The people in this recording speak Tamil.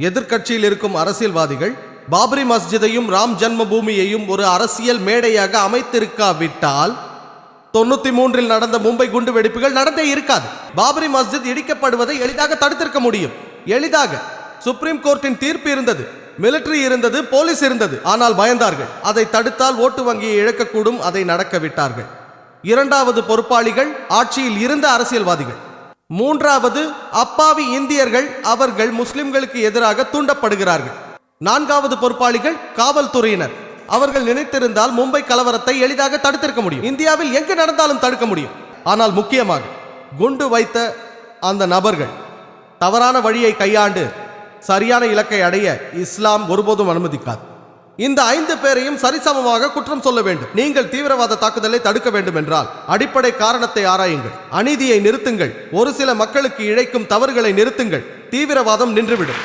எதிர்க்கட்சியில் இருக்கும் அரசியல்வாதிகள் பாபரி மஸ்ஜிதையும் ராம் ஜன்ம பூமியையும் ஒரு அரசியல் மேடையாக அமைத்திருக்காவிட்டால் 93 நடந்த மும்பை குண்டு வெடிப்புகள் நடந்தே இருக்காது. பாபரி மஸ்ஜித் இடிக்கப்படுவதை எளிதாக தடுத்திருக்க முடியும். எளிதாக. சுப்ரீம் கோர்ட்டின் தீர்ப்பு இருந்தது, மிலிட்டரி இருந்தது, போலீஸ் இருந்தது. ஆனால் பயந்தார்கள். அதை தடுத்தால் ஓட்டு வங்கியை இழக்கக்கூடும். அதை நடக்க விட்டார்கள். இரண்டாவது பொறுப்பாளிகள் ஆட்சியில் இருந்த அரசியல்வாதிகள். மூன்றாவது அப்பாவி இந்தியர்கள், அவர்கள் முஸ்லிம்களுக்கு எதிராக தூண்டப்படுகிறார்கள். நான்காவது பொறுப்பாளிகள் காவல்துறையினர். அவர்கள் நினைத்திருந்தால் மும்பை கலவரத்தை எளிதாக தடுத்திருக்க முடியும். இந்தியாவில் எங்கு நடந்தாலும் தடுக்க முடியும். ஆனால் முக்கியமாக குண்டு வைத்த அந்த நபர்கள் தவறான வழியை கையாண்டு சரியான இலக்கை அடைய இஸ்லாம் ஒருபோதும் அனுமதிக்காது. இந்த 5 பேரையும் சரிசமமாக குற்றம் சொல்ல வேண்டும். நீங்கள் தீவிரவாத தாக்குதலை தடுக்க வேண்டும் என்றால் அடிப்படை காரணத்தை ஆராயுங்கள். அநீதியை நிறுத்துங்கள். ஒரு சில மக்களுக்கு இழைக்கும் தவறுகளை நிறுத்துங்கள். தீவிரவாதம் நின்றுவிடும்.